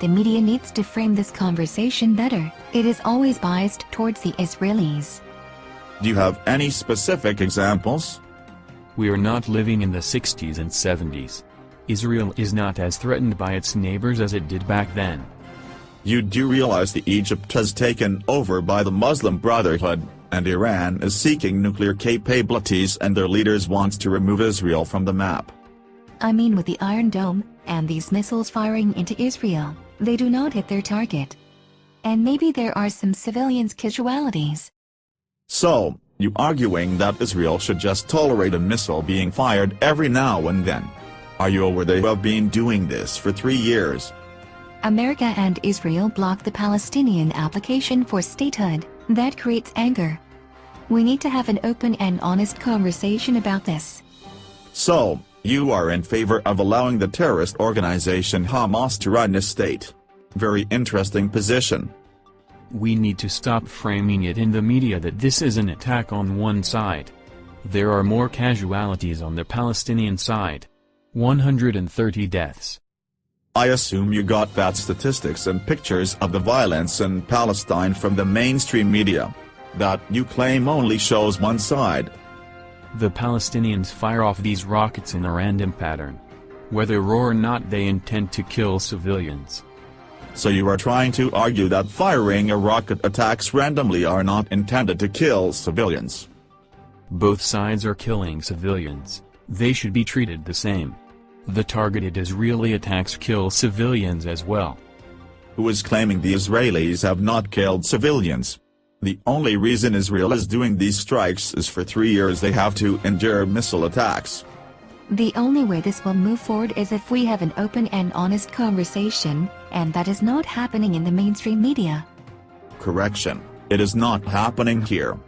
the media needs to frame this conversation better. It is always biased towards the Israelis. Do you have any specific examples? We are not living in the 60s and 70s. Israel is not as threatened by its neighbors as it did back then. You do realize that Egypt has taken over by the Muslim Brotherhood, and Iran is seeking nuclear capabilities and their leaders want to remove Israel from the map. I mean, with the Iron Dome, and these missiles firing into Israel, they do not hit their target. And maybe there are some civilians' casualties. So, you arguing that Israel should just tolerate a missile being fired every now and then? Are you aware they have been doing this for 3 years? America and Israel blocked the Palestinian application for statehood. That creates anger. We need to have an open and honest conversation about this. So, you are in favor of allowing the terrorist organization Hamas to run a state. Very interesting position. We need to stop framing it in the media that this is an attack on one side. There are more casualties on the Palestinian side. 130 deaths. I assume you got that statistics and pictures of the violence in Palestine from the mainstream media. That you claim only shows one side. The Palestinians fire off these rockets in a random pattern. Whether or not they intend to kill civilians. So you are trying to argue that firing a rocket attacks randomly are not intended to kill civilians. Both sides are killing civilians. They should be treated the same. The targeted Israeli attacks kill civilians as well. Who is claiming the Israelis have not killed civilians? The only reason Israel is doing these strikes is for 3 years they have to endure missile attacks. The only way this will move forward is if we have an open and honest conversation, and that is not happening in the mainstream media. Correction, it is not happening here.